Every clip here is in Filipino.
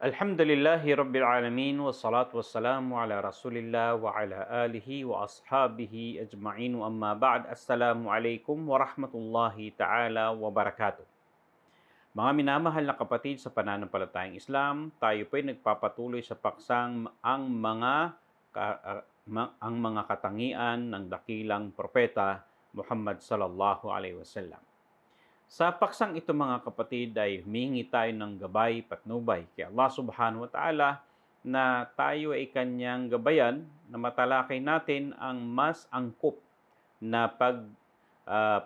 Alhamdulillahi Rabbil Alamin wassalatu wassalamu ala Rasulillah wa ala alihi wa ashabihi ajma'in wa amma ba'd. Assalamu alaikum wa rahmatullahi ta'ala wa barakatuh. Mga minamahal na kapatid sa pananampalatayang Islam, tayo po'y nagpapatuloy sa paksang ang mga katangian ng dakilang propeta Muhammad sallallahu alaihi wasallam. Sa paksang ito mga kapatid ay humingi tayo ng gabay patnubay kay Allah subhanahu wa ta'ala na tayo ay kanyang gabayan na matalakay natin ang mas angkop na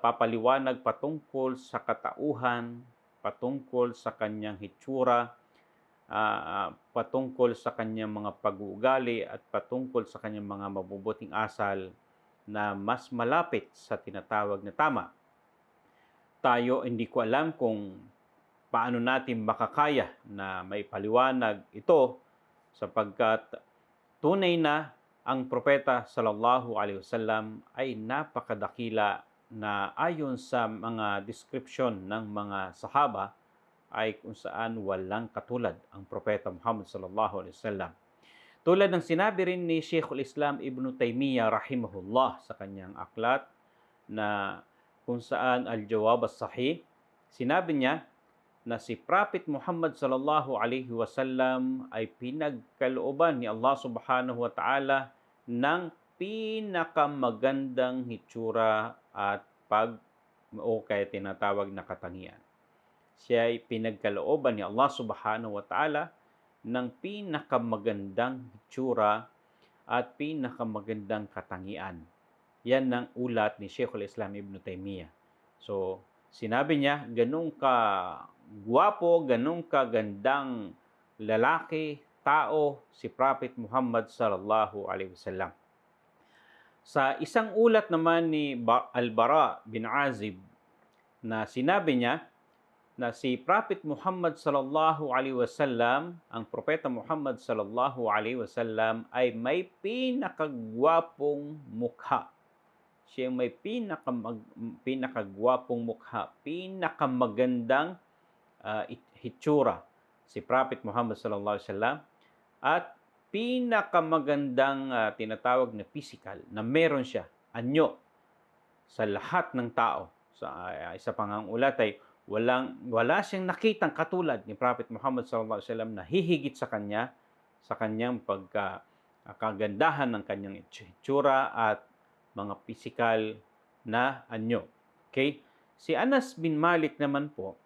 papaliwanag patungkol sa katauhan, patungkol sa kanyang hitsura, patungkol sa kanyang mga pag-uugali at patungkol sa kanyang mga mabubuting asal na mas malapit sa tinatawag na tama. Tayo hindi ko alam kung paano natin makakaya na maipaliwanag ito sapagkat tunay na ang propeta sallallahu alaihi wasallam ay napakadakila na ayon sa mga description ng mga sahaba ay kung saan walang katulad ang propeta Muhammad sallallahu alaihi wasallam. Tulad ng sinabi rin ni Sheikhul Islam Ibn Taymiyyah rahimahullah sa kanyang aklat na kung saan al-Jawab as-Sahih, sinabi niya na si Prophet Muhammad sallallahu alaihi wasallam ay pinagkalooban ni Allah subhanahu wa ta'ala ng pinakamagandang hitsura at kaya tinatawag na katangian. Siya ay pinagkalooban ni Allah subhanahu wa ta'ala ng pinakamagandang hitsura at pinakamagandang katangian. Yan ang ulat ni Sheikhul Islam Ibn Taymiyyah. So, sinabi niya, ganun ka guwapo, ganun ka gandang lalaki, tao, si Prophet Muhammad sallallahu alaihi wasallam. Sa isang ulat naman ni Al-Bara bin Azib na sinabi niya na si Prophet Muhammad sallallahu alaihi wasallam, ang propeta Muhammad sallallahu alaihi wasallam ay may pinakagwapong mukha. Siya may pinakagwapong mukha, pinakamagandang hitsura, si Prophet Muhammad sallallahu alaihi wasallam, at pinakamagandang tinatawag na physical na meron siya, anyo, sa lahat ng tao. Sa isa pang ulat ay wala siyang nakitang katulad ni Prophet Muhammad sallallahu alaihi wasallam na hihigit sa kanya, sa kanyang kagandahan ng kanyang hitsura at mga physical na anyo. Okay? Si Anas bin Malik naman po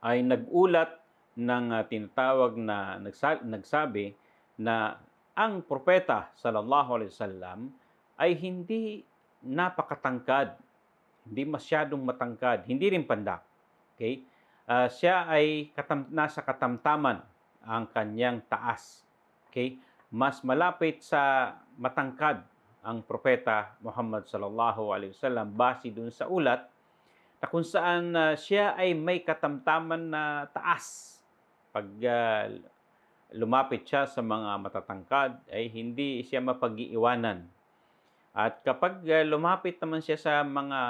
ay nagulat ng tinatawag na nagsabi na ang propeta sallallahu alaihi wasallam ay hindi napakatangkad, hindi masyadong matangkad, hindi rin pandak. Okay? Siya ay nasa katamtaman ang kanyang taas. Okay? Mas malapit sa matangkad ang propeta Muhammad sallallahu alaihi wasallam base dun sa ulat na kung saan siya ay may katamtaman na taas. Pag lumapit siya sa mga matatangkad ay hindi siya mapag-iiwanan. At kapag lumapit naman siya sa mga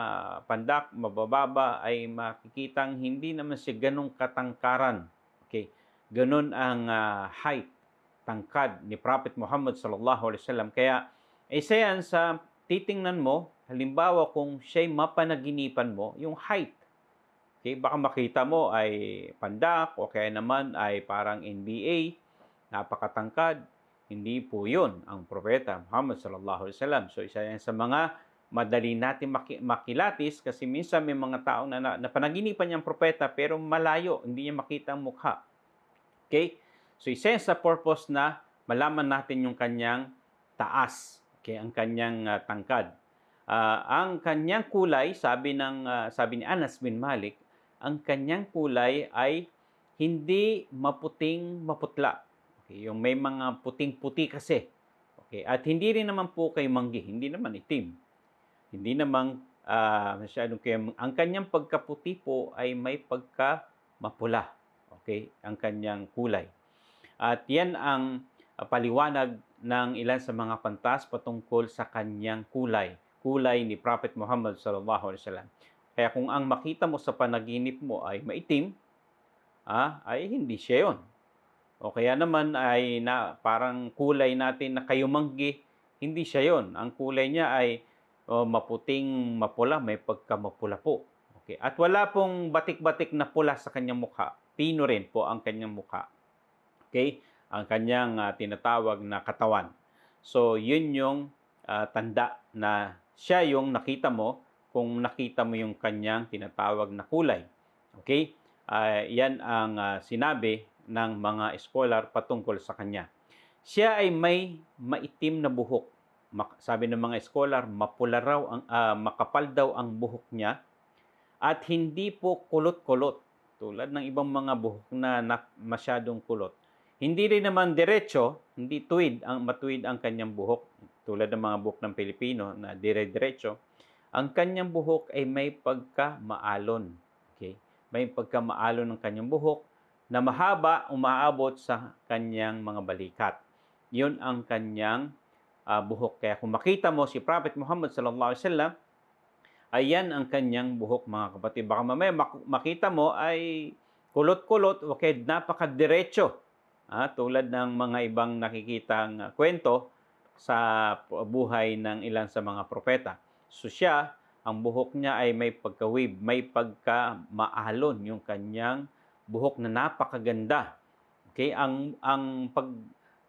pandak, mabababa, ay makikitang hindi naman siya ganong katangkaran. Okay? Ganon ang height, tangkad ni Prophet Muhammad sallallahu alaihi wasallam. Kaya isa yan sa titingnan mo, halimbawa kung siya'y mapanaginipan mo, yung height. Okay? Baka makita mo ay pandak o kaya naman ay parang NBA, napakatangkad. Hindi po yun ang propeta Muhammad sallallahu alaihi wasallam. So isa yan sa mga madali natin makilatis kasi minsan may mga tao na napanaginipan niyang propeta pero malayo, hindi niya makita ang mukha. Okay? So isa yan sa purpose na malaman natin yung kanyang taas. Okay, ang kanyang tangkad. Ang kanyang kulay, sabi ni Anas bin Malik, ang kanyang kulay ay hindi maputing maputla. Okay, yung may mga puting-puti kasi. Okay, at hindi rin naman po kay manggi, hindi naman itim. Hindi naman masyadong kaya ang kanyang pagkaputi po ay may pagka mapula. Okay, ang kanyang kulay. At yan ang paliwanag ng ilan sa mga pantas patungkol sa kanyang kulay ni Prophet Muhammad sallallahu alaihi wasallam. Kaya kung ang makita mo sa panaginip mo ay maitim, ay hindi siya 'yon. o kaya naman ay parang kulay natin na kayumanggi, hindi siya yon. Ang kulay niya ay maputing mapula, may pagkamapula po. Okay. At wala pong batik-batik na pula sa kanyang mukha. Pino rin po ang kanyang mukha. Okay? Ang kanyang tinatawag na katawan. So, yun yung tanda na siya yung nakita mo kung nakita mo yung kanyang tinatawag na kulay. Okay? Yan ang sinabi ng mga scholar patungkol sa kanya. Siya ay may maitim na buhok. Sabi ng mga scholar, mapula raw makapal daw ang buhok niya at hindi po kulot-kulot tulad ng ibang mga buhok na masyadong kulot. Hindi rin naman diretso, hindi matuwid ang kanyang buhok tulad ng mga buhok ng Pilipino na dire-diretso. Ang kanyang buhok ay may pagkamaalon. Okay? May pagkamaalon ng kanyang buhok na mahaba, umaabot sa kanyang mga balikat. Yun ang kanyang buhok. Kaya kung makita mo si Prophet Muhammad sallallahu alaihi wasallam, ayan ang kanyang buhok, mga kapatid. Baka mamaya makita mo ay kulot-kulot o kaya napakadiretso. Tulad ng mga ibang nakikitang kwento sa buhay ng ilan sa mga propeta. So siya, ang buhok niya ay may pagkawib, may pagkamaalon yung kanyang buhok na napakaganda. Okay? Ang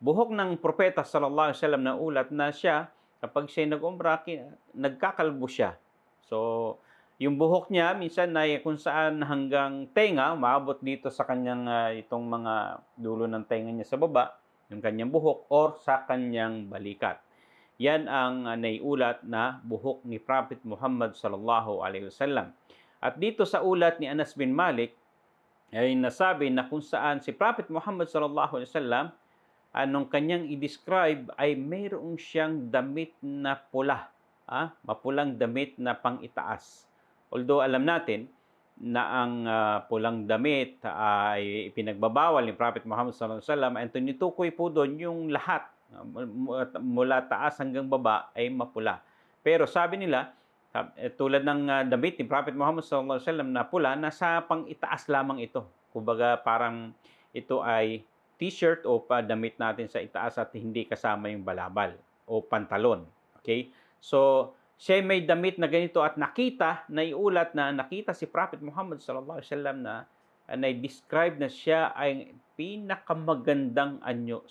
buhok ng propeta sallallahu alaihi wasallam na ulat na siya, kapag siya nag-umrah, nagkakalbo siya. So, yung buhok niya, minsan ay kung saan hanggang tenga, maabot dito sa kanyang itong mga dulo ng tenga niya sa baba, yung kanyang buhok, or sa kanyang balikat. Yan ang naiulat na buhok ni Prophet Muhammad sallallahu alaihi wasallam. At dito sa ulat ni Anas bin Malik, ay nasabi na kung saan si Prophet Muhammad sallallahu alaihi wasallam, anong kanyang i-describe ay mayroong siyang damit na pula. Mapulang damit na pang-itaas. Although alam natin na ang pulang damit ay pinagbabawal ni Prophet Muhammad sallallahu alaihi wasallam, ang tinutukoy po doon yung lahat mula taas hanggang baba ay mapula. Pero sabi nila, tulad ng damit ni Prophet Muhammad sallallahu alaihi wasallam na pula, nasa pang-itaas lamang ito. Kumbaga parang ito ay t-shirt o damit natin sa itaas at hindi kasama yung balabal o pantalon. Okay? So, siya may damit na ganito at naiulat na nakita si Prophet Muhammad sallallahu alaihi wasallam na describe na siya ay pinakamagandang anyo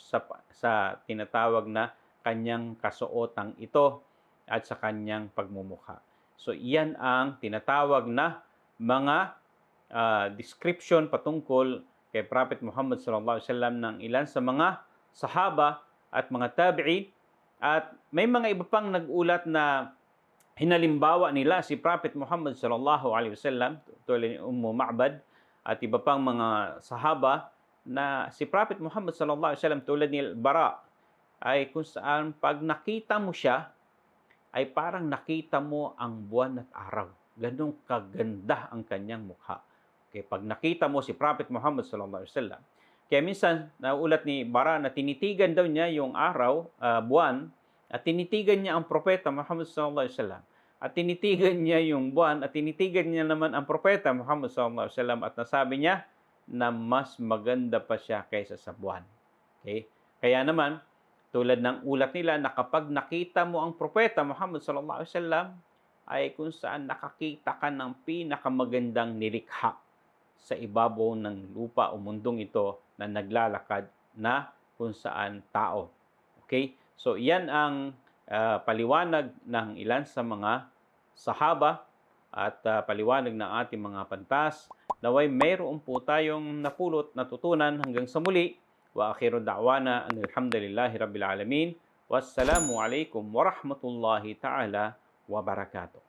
sa tinatawag na kanyang kasuotang ito at sa kanyang pagmumukha. So, iyan ang tinatawag na mga description patungkol kay Prophet Muhammad sallallahu alaihi wasallam ng ilan sa mga sahaba at mga tabi'in. At may mga iba pang nag-ulat na hinalimbawa nila si Prophet Muhammad sallallahu alaihi wasallam, tulad ni Ma'bad at iba pang mga sahaba, na si Prophet Muhammad sallallahu alaihi wasallam tulad ni Bara ay kung saan pag nakita mo siya ay parang nakita mo ang buwan at araw. Ganong kaganda ang kanyang mukha. Okay, pag nakita mo si Prophet Muhammad sallallahu alaihi wasallam, kaya minsan nauulat ni Bara na tinitigan daw niya yung araw, buwan, at tinitigan niya ang propeta Muhammad sallallahu alaihi wasallam. At tinitigan niya yung buwan at tinitigan niya naman ang propeta Muhammad sallallahu alaihi wasallam at nasabi niya na mas maganda pa siya kaysa sa buwan. Okay? Kaya naman tulad ng ulat nila na kapag nakita mo ang propeta Muhammad sallallahu alaihi wasallam ay kung saan nakakita ka ng pinakamagandang nilikha sa ibabaw ng lupa o mundong ito na naglalakad na kung saan tao. Okay? So, yan ang paliwanag ng ilan sa mga sahaba at paliwanag ng ating mga pantas. Naway mayroon po tayong napulot, natutunan hanggang sa muli. Wa akhiru da'wana alhamdulillahi rabbil alamin. Wassalamu alaikum warahmatullahi ta'ala wabarakatuh.